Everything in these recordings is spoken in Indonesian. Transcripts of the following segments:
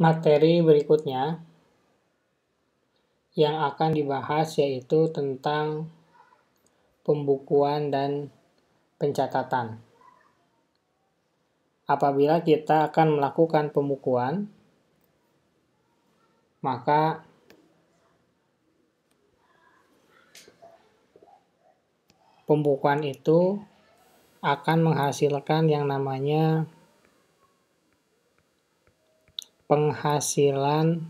Materi berikutnya yang akan dibahas yaitu tentang pembukuan dan pencatatan. Apabila kita akan melakukan pembukuan, maka pembukuan itu akan menghasilkan yang namanya penghasilan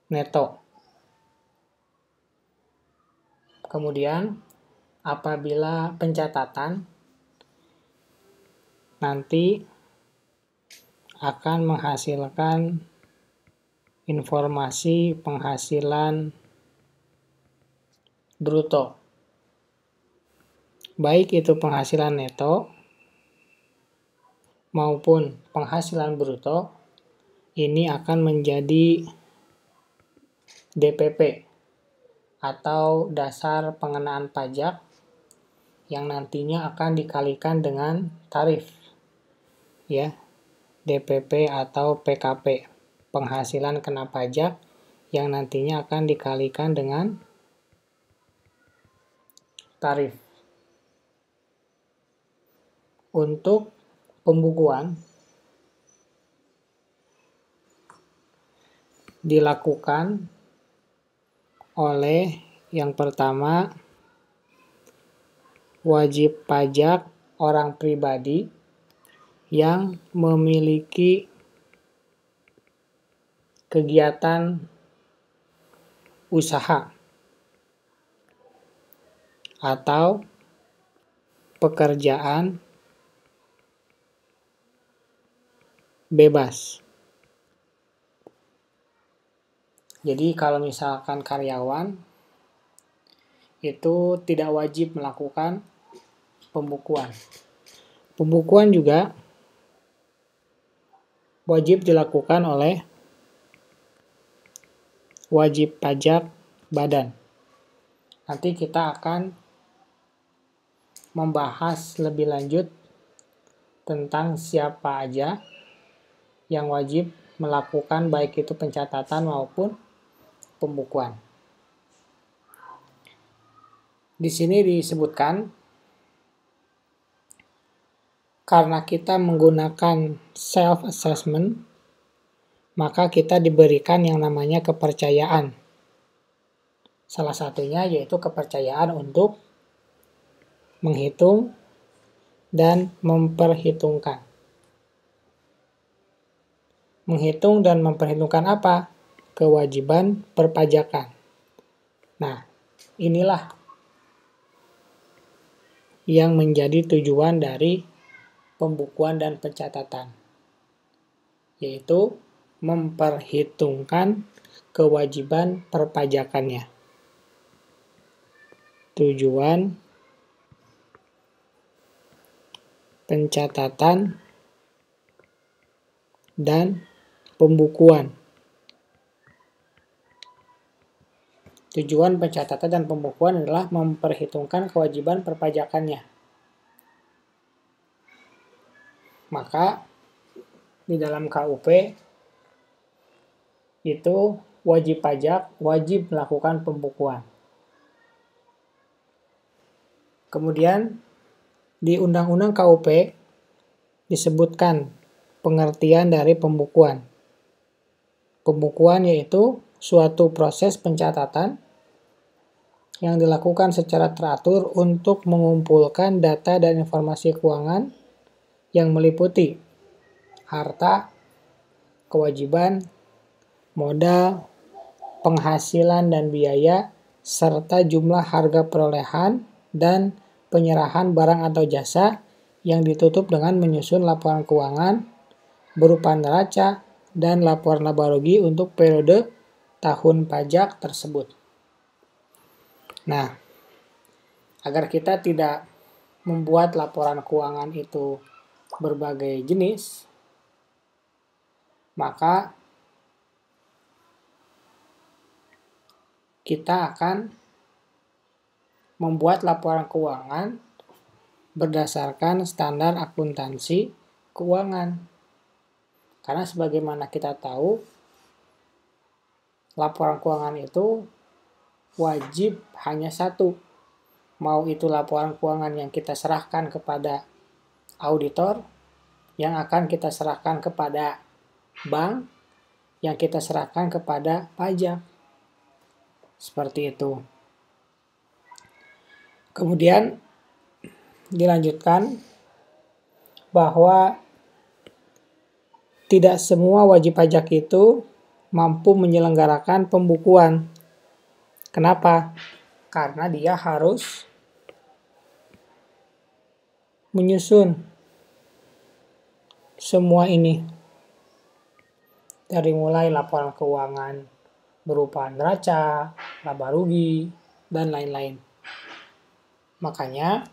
neto. Kemudian apabila pencatatan, nanti akan menghasilkan informasi penghasilan bruto. Baik itu penghasilan neto maupun penghasilan bruto, ini akan menjadi DPP atau dasar pengenaan pajak yang nantinya akan dikalikan dengan tarif, ya, DPP atau PKP, penghasilan kena pajak yang nantinya akan dikalikan dengan tarif. Untuk pembukuan dilakukan oleh yang pertama wajib pajak orang pribadi yang memiliki kegiatan usaha atau pekerjaan bebas. Jadi kalau misalkan karyawan itu tidak wajib melakukan pembukuan. Pembukuan juga wajib dilakukan oleh wajib pajak badan. Nanti kita akan membahas lebih lanjut tentang siapa aja yang wajib melakukan baik itu pencatatan maupun pembukuan. Di sini disebutkan karena kita menggunakan self-assessment, maka kita diberikan yang namanya kepercayaan. Salah satunya yaitu kepercayaan untuk menghitung dan memperhitungkan. Menghitung dan memperhitungkan apa? Kewajiban perpajakan. Nah, inilah yang menjadi tujuan dari pembukuan dan pencatatan, yaitu memperhitungkan kewajiban perpajakannya. Tujuan pencatatan dan pembukuan. Tujuan pencatatan dan pembukuan adalah memperhitungkan kewajiban perpajakannya. Maka di dalam KUP itu wajib pajak wajib melakukan pembukuan. Kemudian di Undang-Undang KUP disebutkan pengertian dari pembukuan. Pembukuan yaitu suatu proses pencatatan yang dilakukan secara teratur untuk mengumpulkan data dan informasi keuangan yang meliputi harta, kewajiban, modal, penghasilan dan biaya, serta jumlah harga perolehan dan penyerahan barang atau jasa yang ditutup dengan menyusun laporan keuangan berupa neraca dan laporan laba rugi untuk periode tahun pajak tersebut. Nah, agar kita tidak membuat laporan keuangan itu berbagai jenis, maka kita akan membuat laporan keuangan berdasarkan standar akuntansi keuangan. Karena sebagaimana kita tahu, laporan keuangan itu wajib hanya satu. Mau itu laporan keuangan yang kita serahkan kepada auditor, yang akan kita serahkan kepada bank, yang kita serahkan kepada pajak. Seperti itu. Kemudian dilanjutkan bahwa tidak semua wajib pajak itu mampu menyelenggarakan pembukuan. Kenapa? Karena dia harus menyusun semua ini. Dari mulai laporan keuangan berupa neraca, laba rugi, dan lain-lain. Makanya,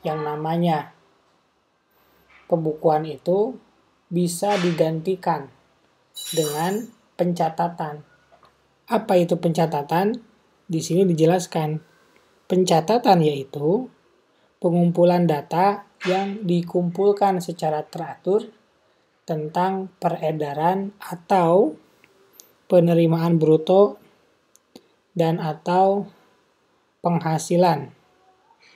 yang namanya pembukuan itu bisa digantikan dengan pencatatan. Apa itu pencatatan? Di sini dijelaskan. Pencatatan yaitu pengumpulan data yang dikumpulkan secara teratur tentang peredaran atau penerimaan bruto dan atau penghasilan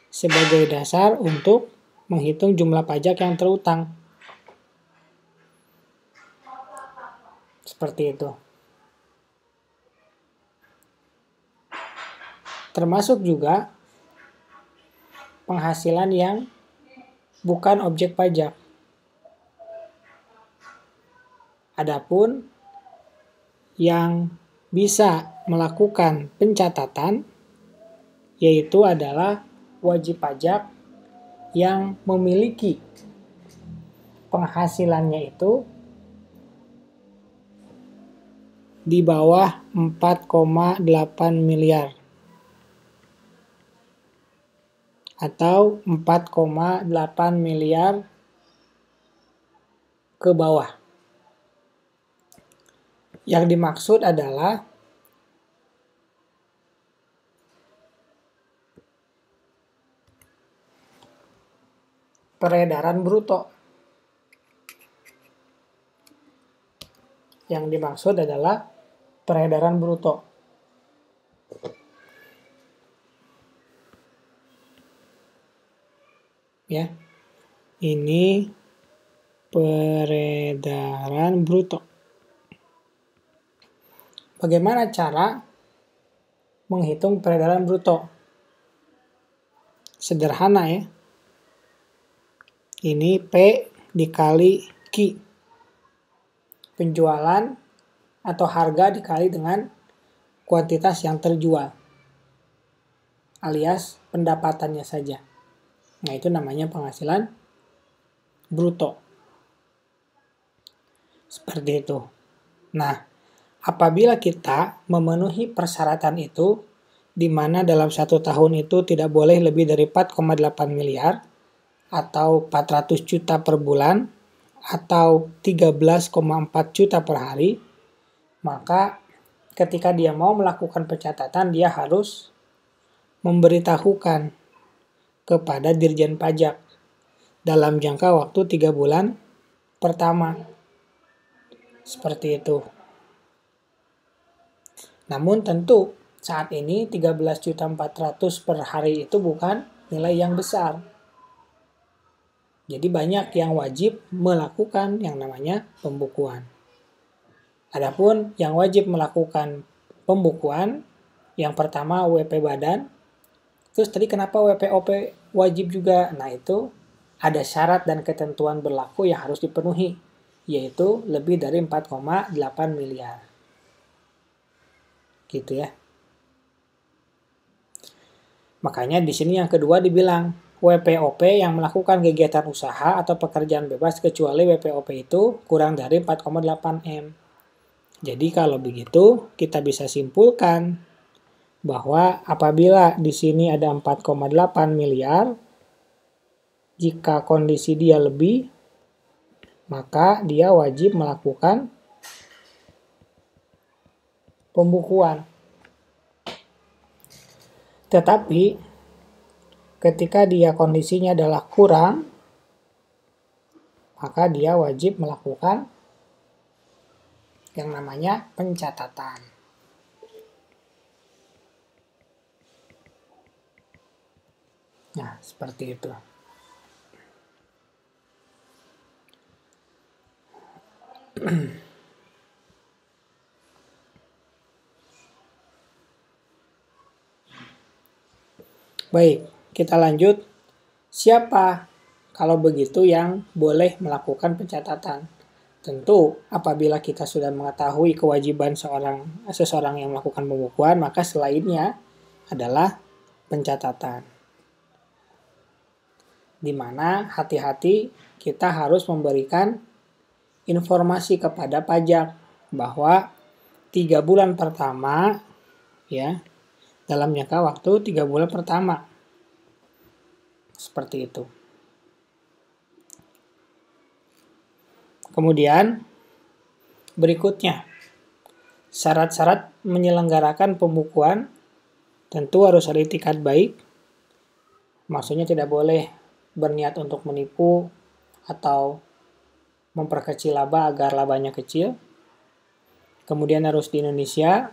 sebagai dasar untuk menghitung jumlah pajak yang terutang. Seperti itu. Termasuk juga penghasilan yang bukan objek pajak. Adapun yang bisa melakukan pencatatan yaitu adalah wajib pajak yang memiliki penghasilannya itu di bawah 4,8 miliar atau 4,8 miliar ke bawah. Yang dimaksud adalah peredaran bruto. Yang dimaksud adalah peredaran bruto. Ya. Ini peredaran bruto. Bagaimana cara menghitung peredaran bruto? Sederhana ya. Ini P dikali Q. Penjualan atau harga dikali dengan kuantitas yang terjual. Alias pendapatannya saja. Nah, itu namanya penghasilan bruto. Seperti itu. Nah, apabila kita memenuhi persyaratan itu, di mana dalam 1 tahun itu tidak boleh lebih dari 4,8 miliar, atau 400 juta per bulan, atau 13,4 juta per hari, maka ketika dia mau melakukan pencatatan, dia harus memberitahukan kepada Dirjen Pajak dalam jangka waktu 3 bulan pertama. Seperti itu. Namun tentu saat ini 13.400.000 per hari itu bukan nilai yang besar. Jadi banyak yang wajib melakukan yang namanya pembukuan. Adapun yang wajib melakukan pembukuan, yang pertama WP badan. Terus tadi kenapa WPOP wajib juga? Nah, itu ada syarat dan ketentuan berlaku yang harus dipenuhi, yaitu lebih dari 4,8 miliar. Gitu ya. Makanya di sini yang kedua dibilang WPOP yang melakukan kegiatan usaha atau pekerjaan bebas kecuali WPOP itu kurang dari 4,8 M. Jadi kalau begitu kita bisa simpulkan bahwa apabila di sini ada 4,8 miliar, jika kondisi dia lebih, maka dia wajib melakukan pembukuan. Tetapi ketika dia kondisinya adalah kurang, maka dia wajib melakukan yang namanya pencatatan. Nah, seperti itu. Baik, kita lanjut. Siapa kalau begitu yang boleh melakukan pencatatan? Tentu, apabila kita sudah mengetahui kewajiban seseorang yang melakukan pembukuan, maka selainnya adalah pencatatan. Di mana hati-hati kita harus memberikan informasi kepada pajak bahwa 3 bulan pertama, ya, dalam jangka waktu 3 bulan pertama. Seperti itu. Kemudian, berikutnya, syarat-syarat menyelenggarakan pembukuan tentu harus ada itikat baik. Maksudnya tidak boleh berniat untuk menipu atau memperkecil laba agar labanya kecil. Kemudian harus di Indonesia.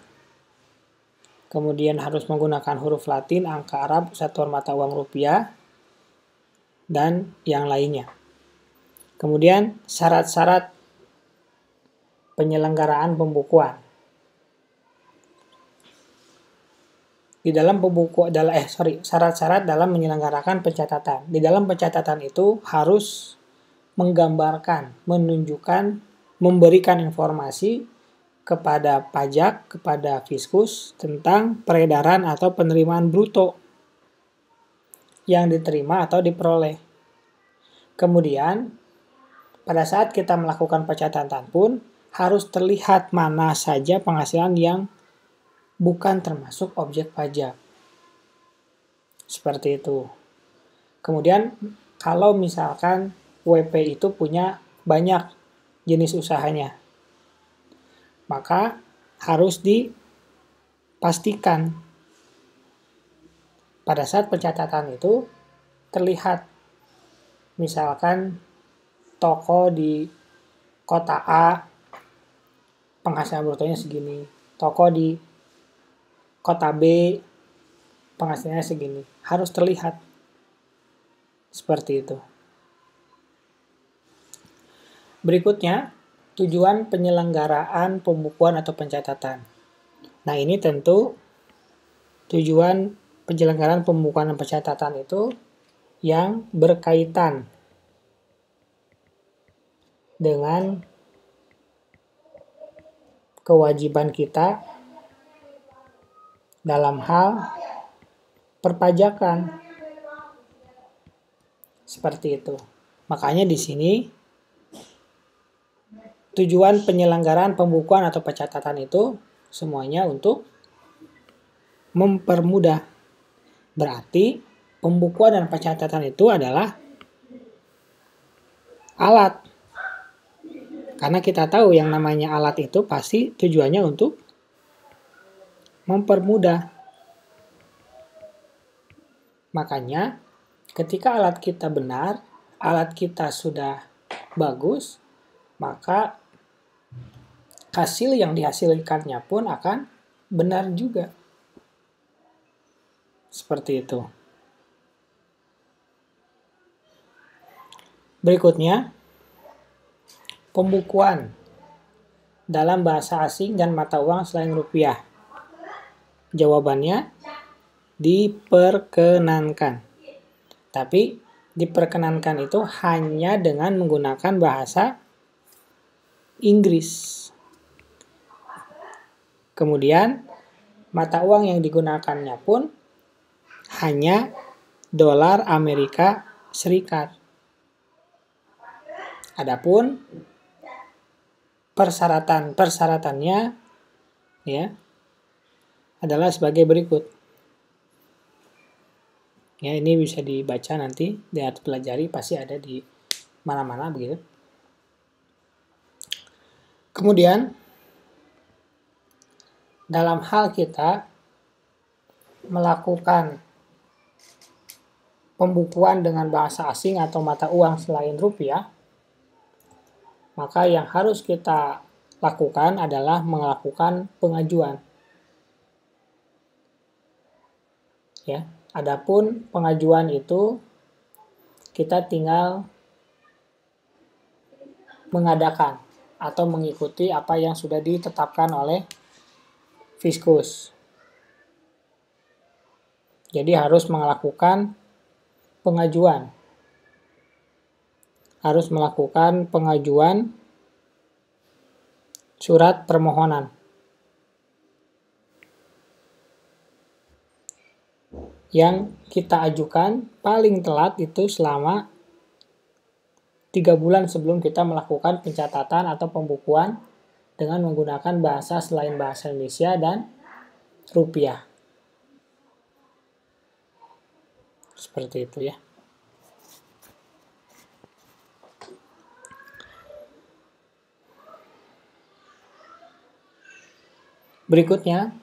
Kemudian harus menggunakan huruf Latin, angka Arab, satuan mata uang rupiah, dan yang lainnya. Kemudian syarat-syarat penyelenggaraan pembukuan. Syarat-syarat dalam menyelenggarakan pencatatan. Di dalam pencatatan itu harus menggambarkan, menunjukkan, memberikan informasi kepada pajak, kepada fiskus tentang peredaran atau penerimaan bruto yang diterima atau diperoleh. Kemudian, pada saat kita melakukan pencatatan pun harus terlihat mana saja penghasilan yang bukan termasuk objek pajak. Seperti itu. Kemudian, kalau misalkan WP itu punya banyak jenis usahanya, maka harus dipastikan pada saat pencatatan itu terlihat, misalkan toko di kota A penghasilan brutonya segini, toko di kota B penghasilannya segini, harus terlihat seperti itu. Berikutnya, tujuan penyelenggaraan pembukuan atau pencatatan. Nah, ini tentu tujuan penyelenggaraan pembukuan dan pencatatan itu yang berkaitan dengan kewajiban kita dalam hal perpajakan. Seperti itu. Makanya di sini tujuan penyelenggaraan pembukuan atau pencatatan itu semuanya untuk mempermudah. Berarti pembukuan dan pencatatan itu adalah alat. Karena kita tahu yang namanya alat itu pasti tujuannya untuk mempermudah. Makanya ketika alat kita benar, alat kita sudah bagus, maka hasil yang dihasilkannya pun akan benar juga. Seperti itu. Berikutnya, pembukuan dalam bahasa asing dan mata uang selain rupiah. Jawabannya, diperkenankan. Tapi diperkenankan itu hanya dengan menggunakan bahasa Inggris. Kemudian mata uang yang digunakannya pun hanya dolar Amerika Serikat. Adapun persyaratannya ya adalah sebagai berikut. Ya, ini bisa dibaca nanti, dipelajari, pasti ada di mana-mana begitu. Kemudian dalam hal kita melakukan pembukuan dengan bahasa asing atau mata uang selain rupiah, maka yang harus kita lakukan adalah melakukan pengajuan. Ya, adapun pengajuan itu kita tinggal mengadakan atau mengikuti apa yang sudah ditetapkan oleh Fiskus. Jadi harus melakukan pengajuan. Harus melakukan pengajuan surat permohonan. Yang kita ajukan paling telat itu selama 3 bulan sebelum kita melakukan pencatatan atau pembukuan dengan menggunakan bahasa selain bahasa Indonesia dan rupiah. Seperti itu ya. Berikutnya,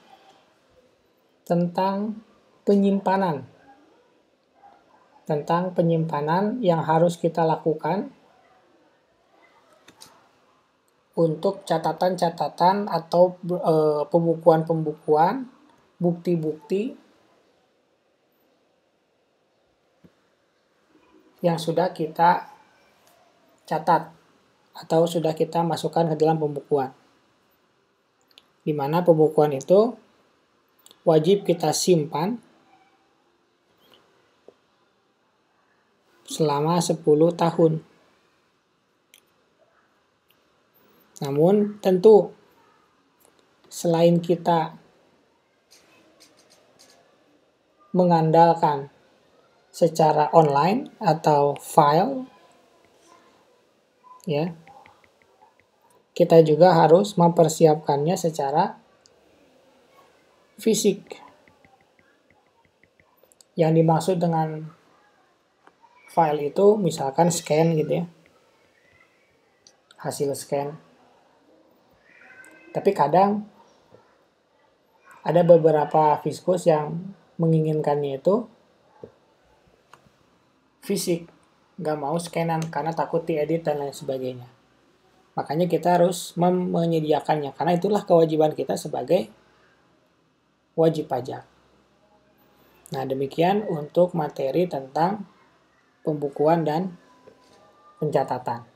tentang penyimpanan. Tentang penyimpanan yang harus kita lakukan untuk catatan-catatan atau pembukuan-pembukuan, bukti-bukti yang sudah kita catat atau sudah kita masukkan ke dalam pembukuan. Di mana pembukuan itu wajib kita simpan selama 10 tahun. Namun tentu selain kita mengandalkan secara online atau file, ya, kita juga harus mempersiapkannya secara fisik. Yang dimaksud dengan file itu misalkan scan gitu ya, hasil scan. Tapi kadang ada beberapa Fiskus yang menginginkannya itu fisik, nggak mau scanan karena takut diedit dan lain sebagainya. Makanya kita harus menyediakannya, karena itulah kewajiban kita sebagai wajib pajak. Nah, demikian untuk materi tentang pembukuan dan pencatatan.